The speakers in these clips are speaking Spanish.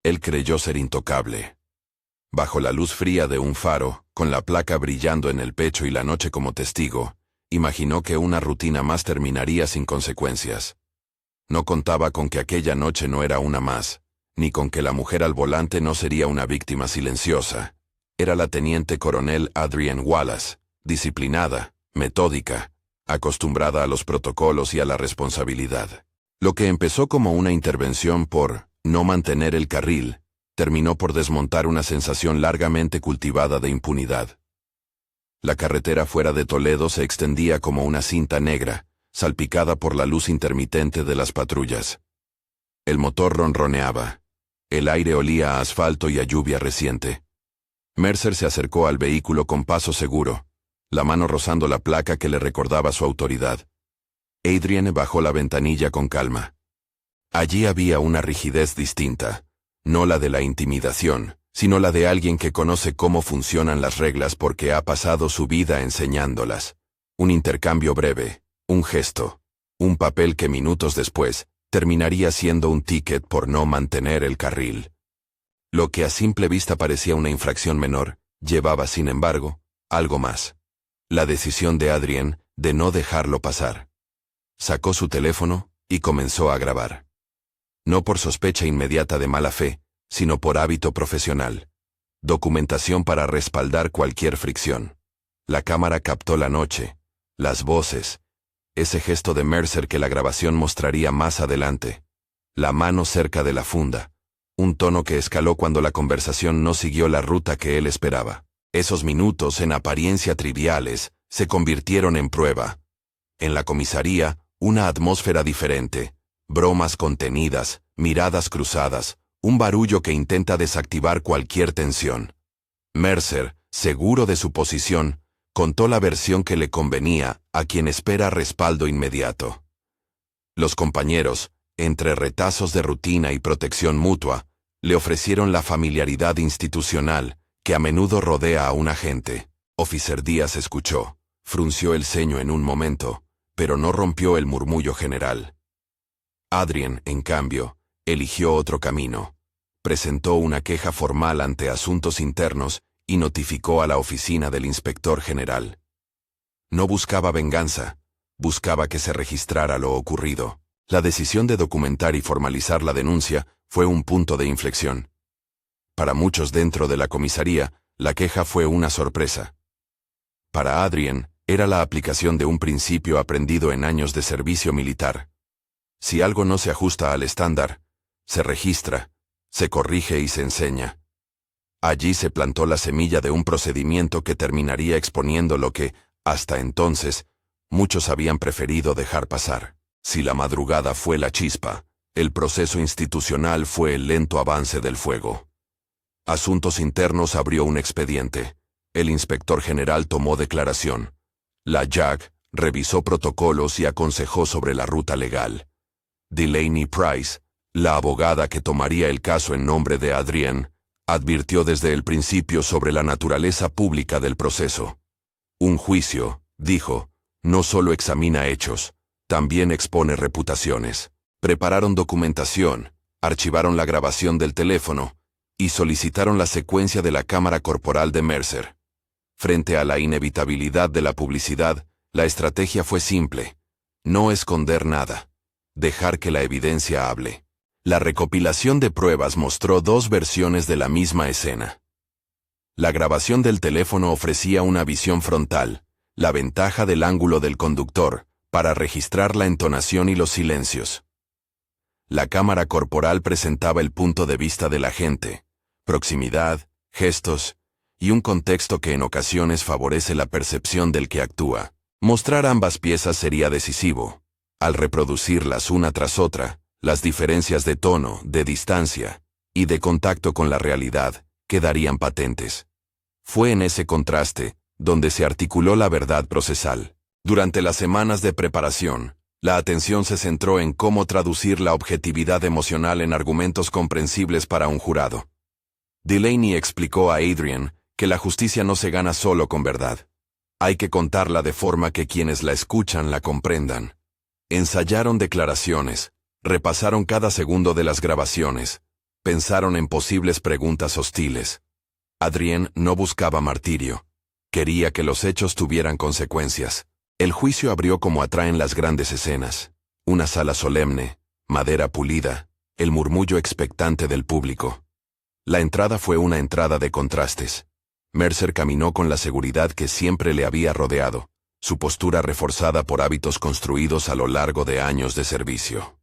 Él creyó ser intocable. Bajo la luz fría de un faro, con la placa brillando en el pecho y la noche como testigo, imaginó que una rutina más terminaría sin consecuencias. No contaba con que aquella noche no era una más, ni con que la mujer al volante no sería una víctima silenciosa. Era la teniente coronel Adrienne Wallace, disciplinada, metódica, acostumbrada a los protocolos y a la responsabilidad. Lo que empezó como una intervención por no mantener el carril, terminó por desmontar una sensación largamente cultivada de impunidad. La carretera fuera de Toledo se extendía como una cinta negra, salpicada por la luz intermitente de las patrullas. El motor ronroneaba. El aire olía a asfalto y a lluvia reciente. Mercer se acercó al vehículo con paso seguro, la mano rozando la placa que le recordaba su autoridad. Adrienne bajó la ventanilla con calma. Allí había una rigidez distinta, no la de la intimidación, sino la de alguien que conoce cómo funcionan las reglas porque ha pasado su vida enseñándolas. Un intercambio breve, un gesto, un papel que minutos después terminaría siendo un ticket por no mantener el carril. Lo que a simple vista parecía una infracción menor, llevaba sin embargo, algo más. La decisión de Adrienne de no dejarlo pasar. Sacó su teléfono y comenzó a grabar. No por sospecha inmediata de mala fe, sino por hábito profesional. Documentación para respaldar cualquier fricción. La cámara captó la noche, las voces, ese gesto de Mercer que la grabación mostraría más adelante. La mano cerca de la funda. Un tono que escaló cuando la conversación no siguió la ruta que él esperaba. Esos minutos, en apariencia triviales, se convirtieron en prueba. En la comisaría, una atmósfera diferente. Bromas contenidas, miradas cruzadas, un barullo que intenta desactivar cualquier tensión. Mercer, seguro de su posición, contó la versión que le convenía a quien espera respaldo inmediato. Los compañeros, entre retazos de rutina y protección mutua, le ofrecieron la familiaridad institucional que a menudo rodea a un agente. Officer Díaz escuchó, frunció el ceño en un momento, pero no rompió el murmullo general. Adrienne, en cambio, eligió otro camino. Presentó una queja formal ante Asuntos Internos y notificó a la oficina del inspector general. No buscaba venganza, buscaba que se registrara lo ocurrido. La decisión de documentar y formalizar la denuncia fue un punto de inflexión. Para muchos dentro de la comisaría, la queja fue una sorpresa. Para Adrienne, era la aplicación de un principio aprendido en años de servicio militar. Si algo no se ajusta al estándar, se registra, se corrige y se enseña. Allí se plantó la semilla de un procedimiento que terminaría exponiendo lo que, hasta entonces, muchos habían preferido dejar pasar. Si la madrugada fue la chispa, el proceso institucional fue el lento avance del fuego. Asuntos Internos abrió un expediente. El inspector general tomó declaración. La JAG revisó protocolos y aconsejó sobre la ruta legal. Delaney Price, la abogada que tomaría el caso en nombre de Adrienne, advirtió desde el principio sobre la naturaleza pública del proceso. Un juicio, dijo, no solo examina hechos, también expone reputaciones. Prepararon documentación, archivaron la grabación del teléfono y solicitaron la secuencia de la cámara corporal de Mercer. Frente a la inevitabilidad de la publicidad, la estrategia fue simple. No esconder nada. Dejar que la evidencia hable. La recopilación de pruebas mostró dos versiones de la misma escena. La grabación del teléfono ofrecía una visión frontal, la ventaja del ángulo del conductor, para registrar la entonación y los silencios. La cámara corporal presentaba el punto de vista del agente, proximidad, gestos, y un contexto que en ocasiones favorece la percepción del que actúa. Mostrar ambas piezas sería decisivo. Al reproducirlas una tras otra, las diferencias de tono, de distancia y de contacto con la realidad quedarían patentes. Fue en ese contraste donde se articuló la verdad procesal. Durante las semanas de preparación, la atención se centró en cómo traducir la objetividad emocional en argumentos comprensibles para un jurado. Delaney explicó a Adrienne que la justicia no se gana solo con verdad. Hay que contarla de forma que quienes la escuchan la comprendan. Ensayaron declaraciones, repasaron cada segundo de las grabaciones, Pensaron en posibles preguntas hostiles. Adrien no buscaba martirio. Quería que los hechos tuvieran consecuencias. El juicio abrió como atraen las grandes escenas. Una sala solemne, madera pulida, el murmullo expectante del público. La entrada fue una entrada de contrastes. Mercer caminó con la seguridad que siempre le había rodeado, su postura reforzada por hábitos construidos a lo largo de años de servicio.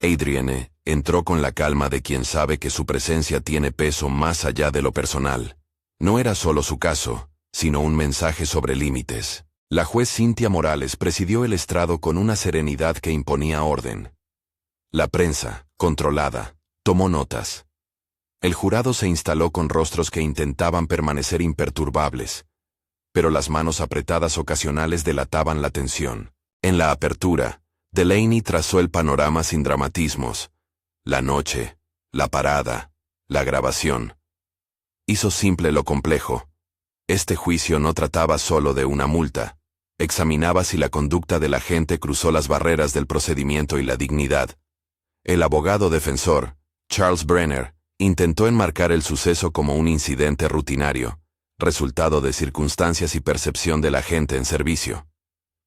Adrienne entró con la calma de quien sabe que su presencia tiene peso más allá de lo personal. No era solo su caso, sino un mensaje sobre límites. La juez Cynthia Morales presidió el estrado con una serenidad que imponía orden. La prensa, controlada, tomó notas. El jurado se instaló con rostros que intentaban permanecer imperturbables, pero las manos apretadas ocasionales delataban la tensión. En la apertura, Delaney trazó el panorama sin dramatismos. La noche, la parada, la grabación. Hizo simple lo complejo. Este juicio no trataba solo de una multa. Examinaba si la conducta de la gente cruzó las barreras del procedimiento y la dignidad. El abogado defensor, Charles Brenner, intentó enmarcar el suceso como un incidente rutinario, resultado de circunstancias y percepción de la gente en servicio.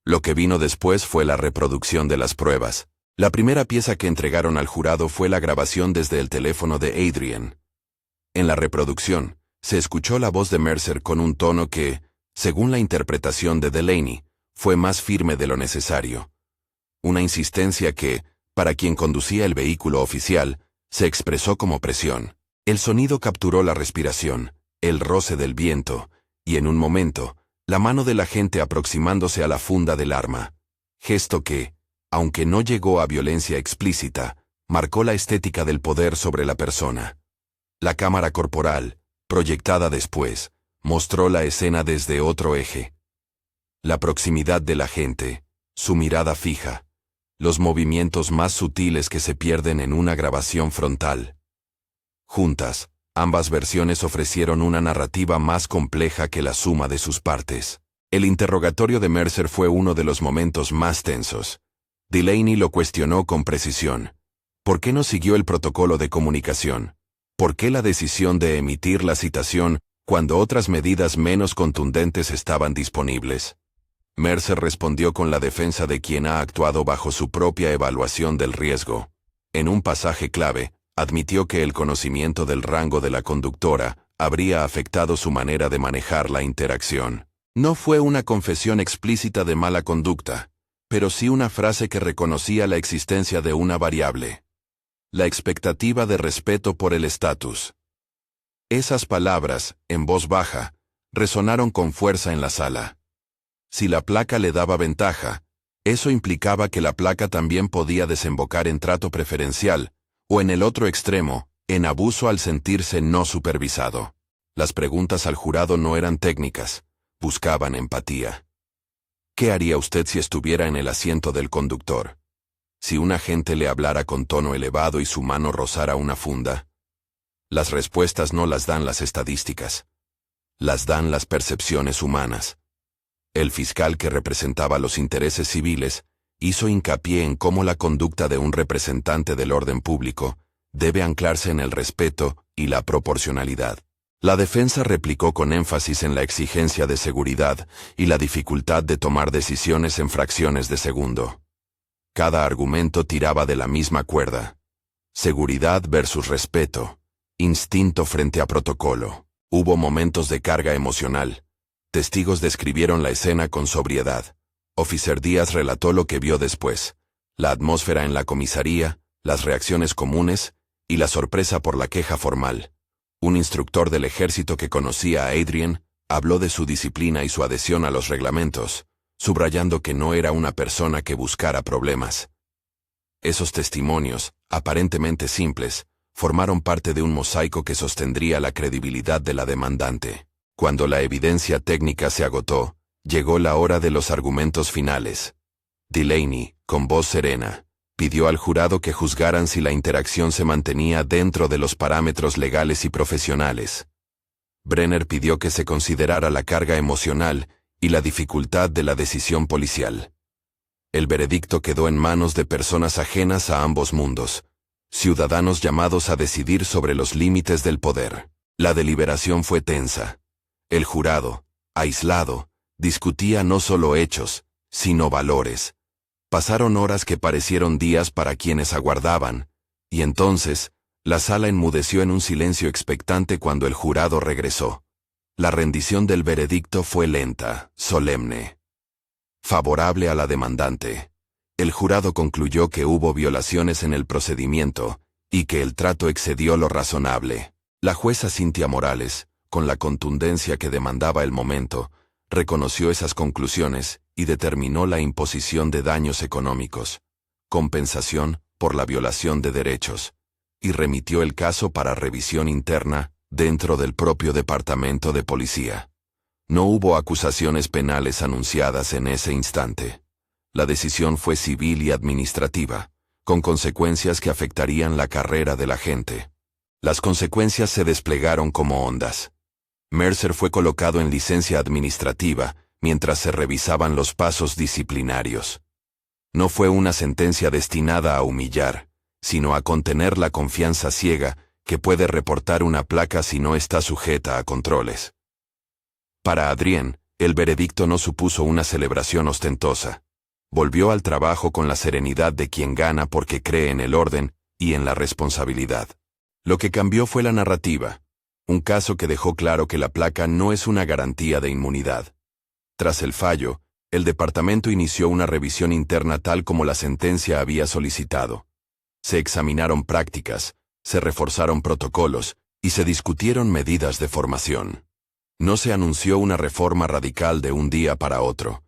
Lo que vino después fue la reproducción de las pruebas. La primera pieza que entregaron al jurado fue la grabación desde el teléfono de Adrienne. En la reproducción, se escuchó la voz de Mercer con un tono que, según la interpretación de Delaney, fue más firme de lo necesario. Una insistencia que, para quien conducía el vehículo oficial, se expresó como presión. El sonido capturó la respiración, el roce del viento, y en un momento, la mano del agente aproximándose a la funda del arma. Gesto que, aunque no llegó a violencia explícita, marcó la estética del poder sobre la persona. La cámara corporal, proyectada después, mostró la escena desde otro eje. La proximidad del agente, su mirada fija, los movimientos más sutiles que se pierden en una grabación frontal. Juntas, ambas versiones ofrecieron una narrativa más compleja que la suma de sus partes. El interrogatorio de Mercer fue uno de los momentos más tensos. Delaney lo cuestionó con precisión. ¿Por qué no siguió el protocolo de comunicación? ¿Por qué la decisión de emitir la citación cuando otras medidas menos contundentes estaban disponibles? Mercer respondió con la defensa de quien ha actuado bajo su propia evaluación del riesgo. En un pasaje clave, admitió que el conocimiento del rango de la conductora habría afectado su manera de manejar la interacción. No fue una confesión explícita de mala conducta, pero sí una frase que reconocía la existencia de una variable: la expectativa de respeto por el estatus. Esas palabras, en voz baja, resonaron con fuerza en la sala. Si la placa le daba ventaja, eso implicaba que la placa también podía desembocar en trato preferencial, o en el otro extremo, en abuso al sentirse no supervisado. Las preguntas al jurado no eran técnicas, buscaban empatía. ¿Qué haría usted si estuviera en el asiento del conductor? Si un agente le hablara con tono elevado y su mano rozara una funda. Las respuestas no las dan las estadísticas. Las dan las percepciones humanas. El fiscal que representaba los intereses civiles hizo hincapié en cómo la conducta de un representante del orden público debe anclarse en el respeto y la proporcionalidad. La defensa replicó con énfasis en la exigencia de seguridad y la dificultad de tomar decisiones en fracciones de segundo. Cada argumento tiraba de la misma cuerda. Seguridad versus respeto. Instinto frente a protocolo. Hubo momentos de carga emocional. Testigos describieron la escena con sobriedad. Officer Díaz relató lo que vio después. La atmósfera en la comisaría, las reacciones comunes y la sorpresa por la queja formal. Un instructor del ejército que conocía a Adrienne habló de su disciplina y su adhesión a los reglamentos, subrayando que no era una persona que buscara problemas. Esos testimonios, aparentemente simples, formaron parte de un mosaico que sostendría la credibilidad de la demandante. Cuando la evidencia técnica se agotó, llegó la hora de los argumentos finales. Delaney, con voz serena, pidió al jurado que juzgaran si la interacción se mantenía dentro de los parámetros legales y profesionales. Brenner pidió que se considerara la carga emocional y la dificultad de la decisión policial. El veredicto quedó en manos de personas ajenas a ambos mundos, ciudadanos llamados a decidir sobre los límites del poder. La deliberación fue tensa. El jurado, aislado, discutía no solo hechos, sino valores. Pasaron horas que parecieron días para quienes aguardaban, y entonces, la sala enmudeció en un silencio expectante cuando el jurado regresó. La rendición del veredicto fue lenta, solemne. Favorable a la demandante. El jurado concluyó que hubo violaciones en el procedimiento, y que el trato excedió lo razonable. La jueza Cintia Morales, con la contundencia que demandaba el momento, reconoció esas conclusiones y determinó la imposición de daños económicos, compensación por la violación de derechos, y remitió el caso para revisión interna dentro del propio departamento de policía. No hubo acusaciones penales anunciadas en ese instante. La decisión fue civil y administrativa, con consecuencias que afectarían la carrera del agente. Las consecuencias se desplegaron como ondas. Mercer fue colocado en licencia administrativa mientras se revisaban los pasos disciplinarios. No fue una sentencia destinada a humillar, sino a contener la confianza ciega que puede reportar una placa si no está sujeta a controles. Para Adrienne, el veredicto no supuso una celebración ostentosa. Volvió al trabajo con la serenidad de quien gana porque cree en el orden y en la responsabilidad. Lo que cambió fue la narrativa, un caso que dejó claro que la placa no es una garantía de inmunidad. Tras el fallo, el departamento inició una revisión interna tal como la sentencia había solicitado. Se examinaron prácticas, se reforzaron protocolos y se discutieron medidas de formación. No se anunció una reforma radical de un día para otro.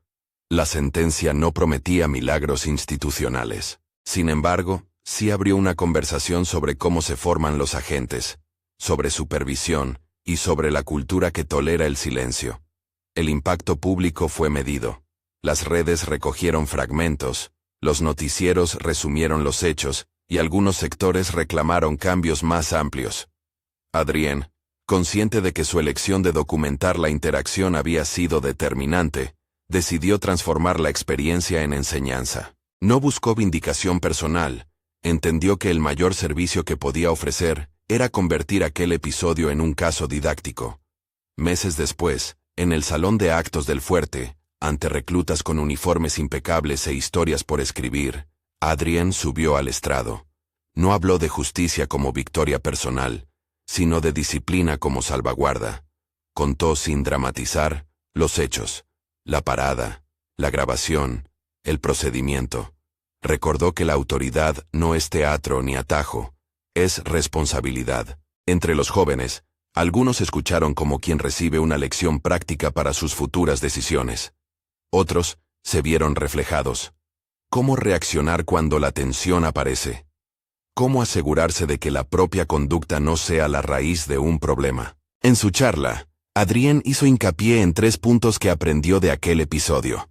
La sentencia no prometía milagros institucionales. Sin embargo, sí abrió una conversación sobre cómo se forman los agentes, sobre supervisión y sobre la cultura que tolera el silencio. El impacto público fue medido. Las redes recogieron fragmentos, los noticieros resumieron los hechos y algunos sectores reclamaron cambios más amplios. Adrienne, consciente de que su elección de documentar la interacción había sido determinante, decidió transformar la experiencia en enseñanza. No buscó vindicación personal, entendió que el mayor servicio que podía ofrecer era convertir aquel episodio en un caso didáctico. Meses después, en el salón de actos del fuerte, ante reclutas con uniformes impecables e historias por escribir, Adrienne subió al estrado. No habló de justicia como victoria personal, sino de disciplina como salvaguarda. Contó sin dramatizar los hechos, la parada, la grabación, el procedimiento. Recordó que la autoridad no es teatro ni atajo, es responsabilidad. Entre los jóvenes, algunos escucharon como quien recibe una lección práctica para sus futuras decisiones. Otros se vieron reflejados. ¿Cómo reaccionar cuando la tensión aparece? ¿Cómo asegurarse de que la propia conducta no sea la raíz de un problema? En su charla, Adrienne hizo hincapié en 3 puntos que aprendió de aquel episodio.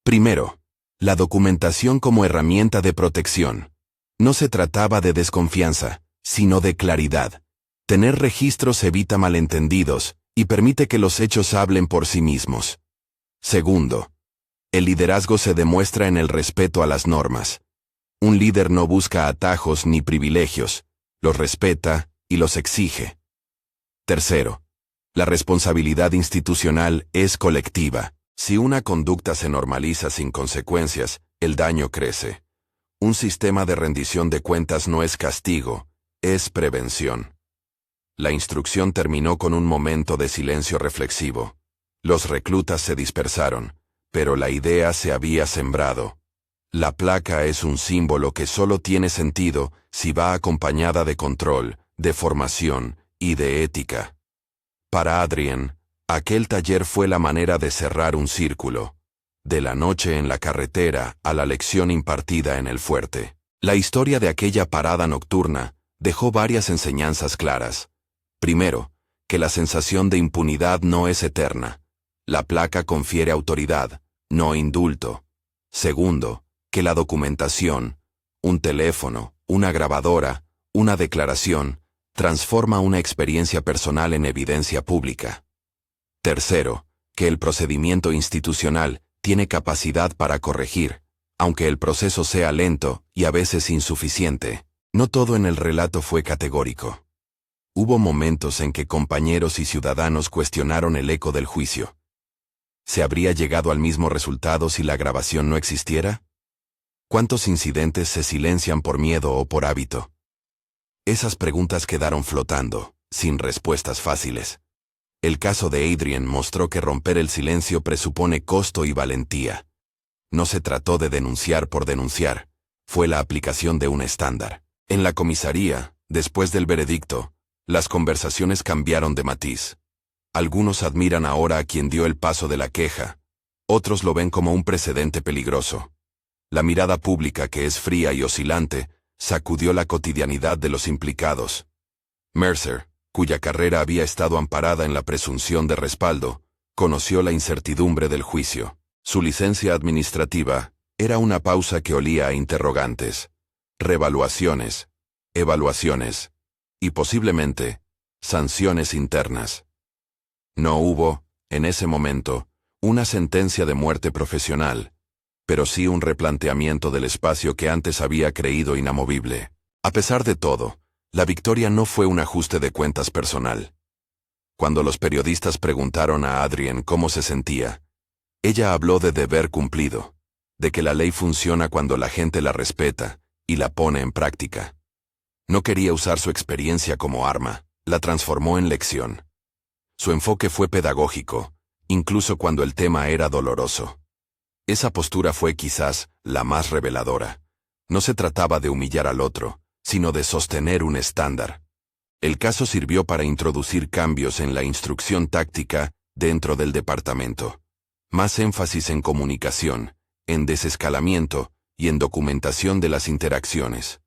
Primero, la documentación como herramienta de protección. No se trataba de desconfianza, sino de claridad. Tener registros evita malentendidos y permite que los hechos hablen por sí mismos. Segundo, el liderazgo se demuestra en el respeto a las normas. Un líder no busca atajos ni privilegios, los respeta y los exige. Tercero, la responsabilidad institucional es colectiva. Si una conducta se normaliza sin consecuencias, el daño crece. Un sistema de rendición de cuentas no es castigo, es prevención. La instrucción terminó con un momento de silencio reflexivo. Los reclutas se dispersaron, pero la idea se había sembrado. La placa es un símbolo que solo tiene sentido si va acompañada de control, de formación y de ética. Para Adrienne, aquel taller fue la manera de cerrar un círculo, de la noche en la carretera a la lección impartida en el fuerte. La historia de aquella parada nocturna dejó varias enseñanzas claras. Primero, que la sensación de impunidad no es eterna. La placa confiere autoridad, no indulto. Segundo, que la documentación, un teléfono, una grabadora, una declaración, transforma una experiencia personal en evidencia pública. Tercero, que el procedimiento institucional tiene capacidad para corregir, aunque el proceso sea lento y a veces insuficiente. No todo en el relato fue categórico. Hubo momentos en que compañeros y ciudadanos cuestionaron el eco del juicio. ¿Se habría llegado al mismo resultado si la grabación no existiera? ¿Cuántos incidentes se silencian por miedo o por hábito? Esas preguntas quedaron flotando, sin respuestas fáciles. El caso de Adrian mostró que romper el silencio presupone costo y valentía. No se trató de denunciar por denunciar, fue la aplicación de un estándar. En la comisaría, después del veredicto, las conversaciones cambiaron de matiz. Algunos admiran ahora a quien dio el paso de la queja, otros lo ven como un precedente peligroso. La mirada pública, que es fría y oscilante, sacudió la cotidianidad de los implicados. Mercer, cuya carrera había estado amparada en la presunción de respaldo, conoció la incertidumbre del juicio. Su licencia administrativa era una pausa que olía a interrogantes, revaluaciones, evaluaciones y posiblemente sanciones internas. No hubo, en ese momento, una sentencia de muerte profesional, pero sí un replanteamiento del espacio que antes había creído inamovible. A pesar de todo, la victoria no fue un ajuste de cuentas personal. Cuando los periodistas preguntaron a Adrian cómo se sentía, ella habló de deber cumplido, de que la ley funciona cuando la gente la respeta y la pone en práctica. No quería usar su experiencia como arma, la transformó en lección. Su enfoque fue pedagógico, incluso cuando el tema era doloroso. Esa postura fue quizás la más reveladora. No se trataba de humillar al otro, sino de sostener un estándar. El caso sirvió para introducir cambios en la instrucción táctica dentro del departamento. Más énfasis en comunicación, en desescalamiento y en documentación de las interacciones.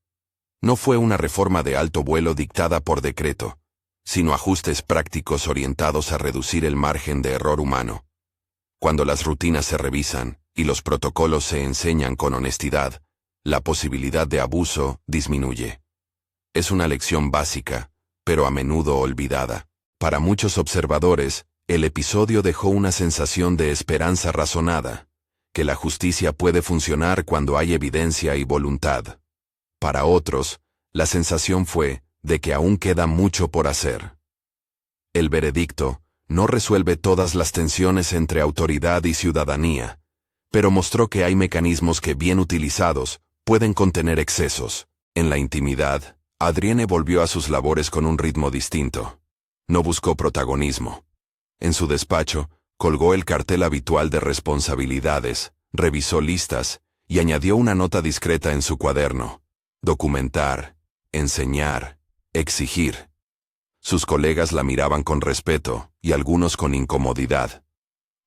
No fue una reforma de alto vuelo dictada por decreto, sino ajustes prácticos orientados a reducir el margen de error humano. Cuando las rutinas se revisan y los protocolos se enseñan con honestidad, la posibilidad de abuso disminuye. Es una lección básica, pero a menudo olvidada. Para muchos observadores, el episodio dejó una sensación de esperanza razonada, que la justicia puede funcionar cuando hay evidencia y voluntad. Para otros, la sensación fue de que aún queda mucho por hacer. El veredicto no resuelve todas las tensiones entre autoridad y ciudadanía, pero mostró que hay mecanismos que, bien utilizados, pueden contener excesos. En la intimidad, Adrienne volvió a sus labores con un ritmo distinto. No buscó protagonismo. En su despacho, colgó el cartel habitual de responsabilidades, revisó listas y añadió una nota discreta en su cuaderno: documentar, enseñar, exigir. Sus colegas la miraban con respeto y algunos con incomodidad.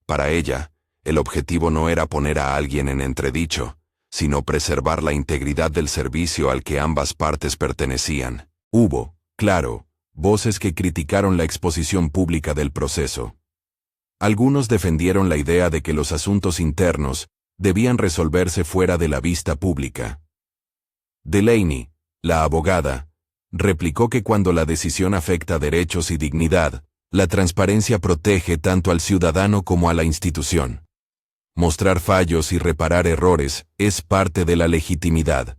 Para ella, el objetivo no era poner a alguien en entredicho, sino preservar la integridad del servicio al que ambas partes pertenecían. Hubo, claro, voces que criticaron la exposición pública del proceso. Algunos defendieron la idea de que los asuntos internos debían resolverse fuera de la vista pública. Delaney, la abogada, replicó que cuando la decisión afecta derechos y dignidad, la transparencia protege tanto al ciudadano como a la institución. Mostrar fallos y reparar errores es parte de la legitimidad.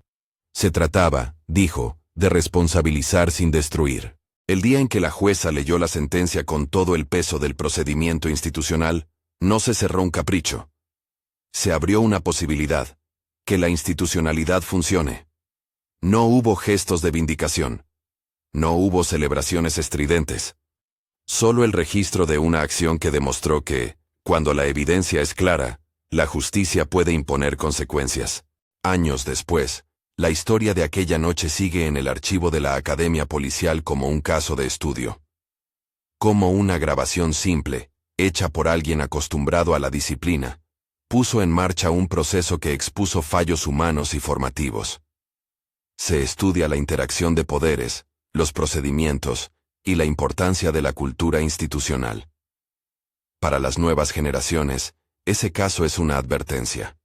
Se trataba, dijo, de responsabilizar sin destruir. El día en que la jueza leyó la sentencia con todo el peso del procedimiento institucional, no se cerró un capricho. Se abrió una posibilidad: que la institucionalidad funcione. No hubo gestos de vindicación. No hubo celebraciones estridentes. Solo el registro de una acción que demostró que, cuando la evidencia es clara, la justicia puede imponer consecuencias. Años después, la historia de aquella noche sigue en el archivo de la Academia Policial como un caso de estudio. Como una grabación simple, hecha por alguien acostumbrado a la disciplina, puso en marcha un proceso que expuso fallos humanos y formativos. Se estudia la interacción de poderes, los procedimientos y la importancia de la cultura institucional. Para las nuevas generaciones, ese caso es una advertencia.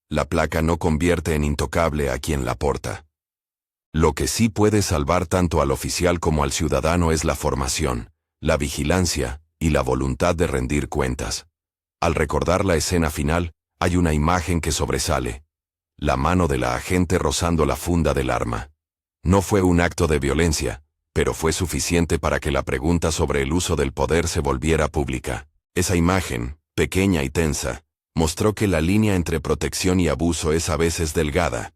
La placa no convierte en intocable a quien la porta. Lo que sí puede salvar tanto al oficial como al ciudadano es la formación, la vigilancia y la voluntad de rendir cuentas. Al recordar la escena final, hay una imagen que sobresale: la mano de la agente rozando la funda del arma. No fue un acto de violencia, pero fue suficiente para que la pregunta sobre el uso del poder se volviera pública. Esa imagen, pequeña y tensa, mostró que la línea entre protección y abuso es a veces delgada,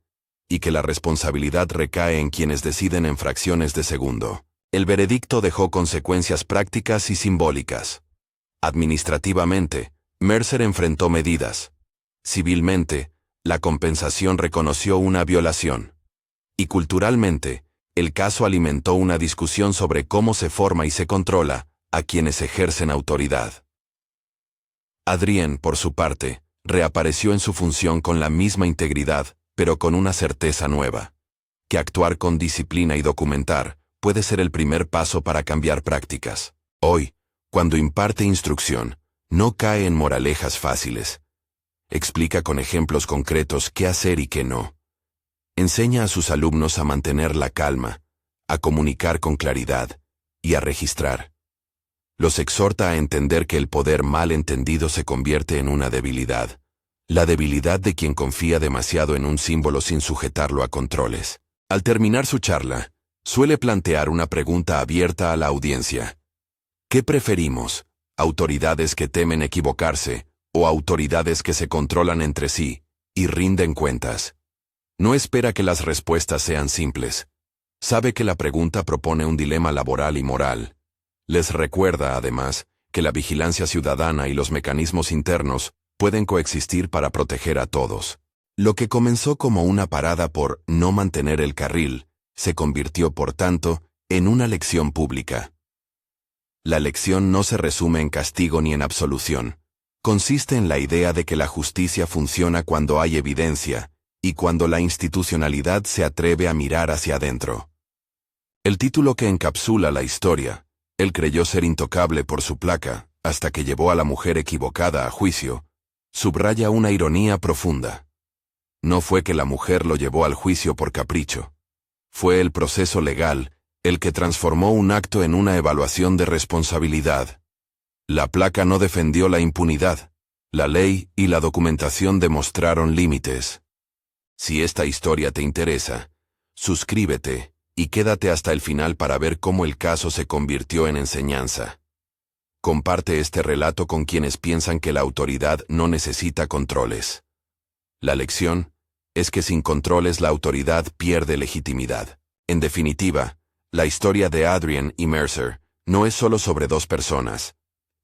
y que la responsabilidad recae en quienes deciden en fracciones de segundo. El veredicto dejó consecuencias prácticas y simbólicas. Administrativamente, Mercer enfrentó medidas. Civilmente, la compensación reconoció una violación. Y culturalmente, el caso alimentó una discusión sobre cómo se forma y se controla a quienes ejercen autoridad. Adrienne, por su parte, reapareció en su función con la misma integridad, pero con una certeza nueva. Que actuar con disciplina y documentar puede ser el primer paso para cambiar prácticas. Hoy, cuando imparte instrucción, no cae en moralejas fáciles. Explica con ejemplos concretos qué hacer y qué no. Enseña a sus alumnos a mantener la calma, a comunicar con claridad y a registrar. Los exhorta a entender que el poder mal entendido se convierte en una debilidad. La debilidad de quien confía demasiado en un símbolo sin sujetarlo a controles. Al terminar su charla, suele plantear una pregunta abierta a la audiencia. ¿Qué preferimos? ¿Autoridades que temen equivocarse o autoridades que se controlan entre sí y rinden cuentas? No espera que las respuestas sean simples. Sabe que la pregunta propone un dilema laboral y moral. Les recuerda, además, que la vigilancia ciudadana y los mecanismos internos pueden coexistir para proteger a todos. Lo que comenzó como una parada por no mantener el carril, se convirtió, por tanto, en una lección pública. La lección no se resume en castigo ni en absolución. Consiste en la idea de que la justicia funciona cuando hay evidencia, y cuando la institucionalidad se atreve a mirar hacia adentro. El título que encapsula la historia, él creyó ser intocable por su placa, hasta que llevó a la mujer equivocada a juicio, subraya una ironía profunda. No fue que la mujer lo llevó al juicio por capricho. Fue el proceso legal el que transformó un acto en una evaluación de responsabilidad. La placa no defendió la impunidad. La ley y la documentación demostraron límites. Si esta historia te interesa, suscríbete y quédate hasta el final para ver cómo el caso se convirtió en enseñanza. Comparte este relato con quienes piensan que la autoridad no necesita controles. La lección es que sin controles la autoridad pierde legitimidad. En definitiva, la historia de Adrienne y Mercer no es solo sobre dos personas.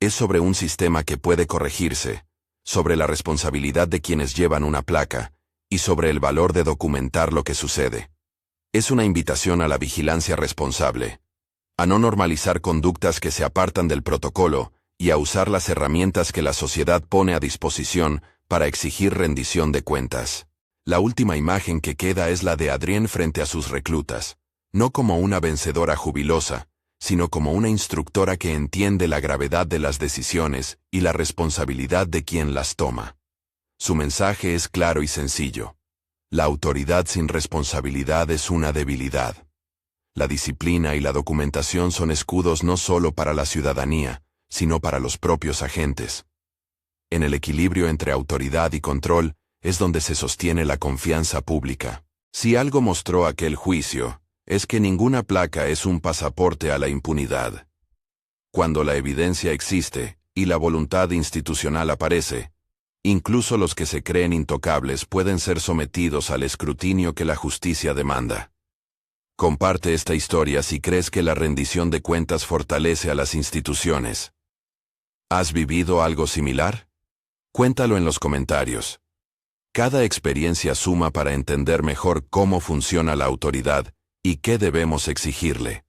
Es sobre un sistema que puede corregirse, sobre la responsabilidad de quienes llevan una placa, y sobre el valor de documentar lo que sucede. Es una invitación a la vigilancia responsable, a no normalizar conductas que se apartan del protocolo y a usar las herramientas que la sociedad pone a disposición para exigir rendición de cuentas. La última imagen que queda es la de Adrienne frente a sus reclutas, no como una vencedora jubilosa, sino como una instructora que entiende la gravedad de las decisiones y la responsabilidad de quien las toma. Su mensaje es claro y sencillo. La autoridad sin responsabilidad es una debilidad. La disciplina y la documentación son escudos no solo para la ciudadanía, sino para los propios agentes. En el equilibrio entre autoridad y control es donde se sostiene la confianza pública. Si algo mostró aquel juicio, es que ninguna placa es un pasaporte a la impunidad. Cuando la evidencia existe y la voluntad institucional aparece, incluso los que se creen intocables pueden ser sometidos al escrutinio que la justicia demanda. Comparte esta historia si crees que la rendición de cuentas fortalece a las instituciones. ¿Has vivido algo similar? Cuéntalo en los comentarios. Cada experiencia suma para entender mejor cómo funciona la autoridad y qué debemos exigirle.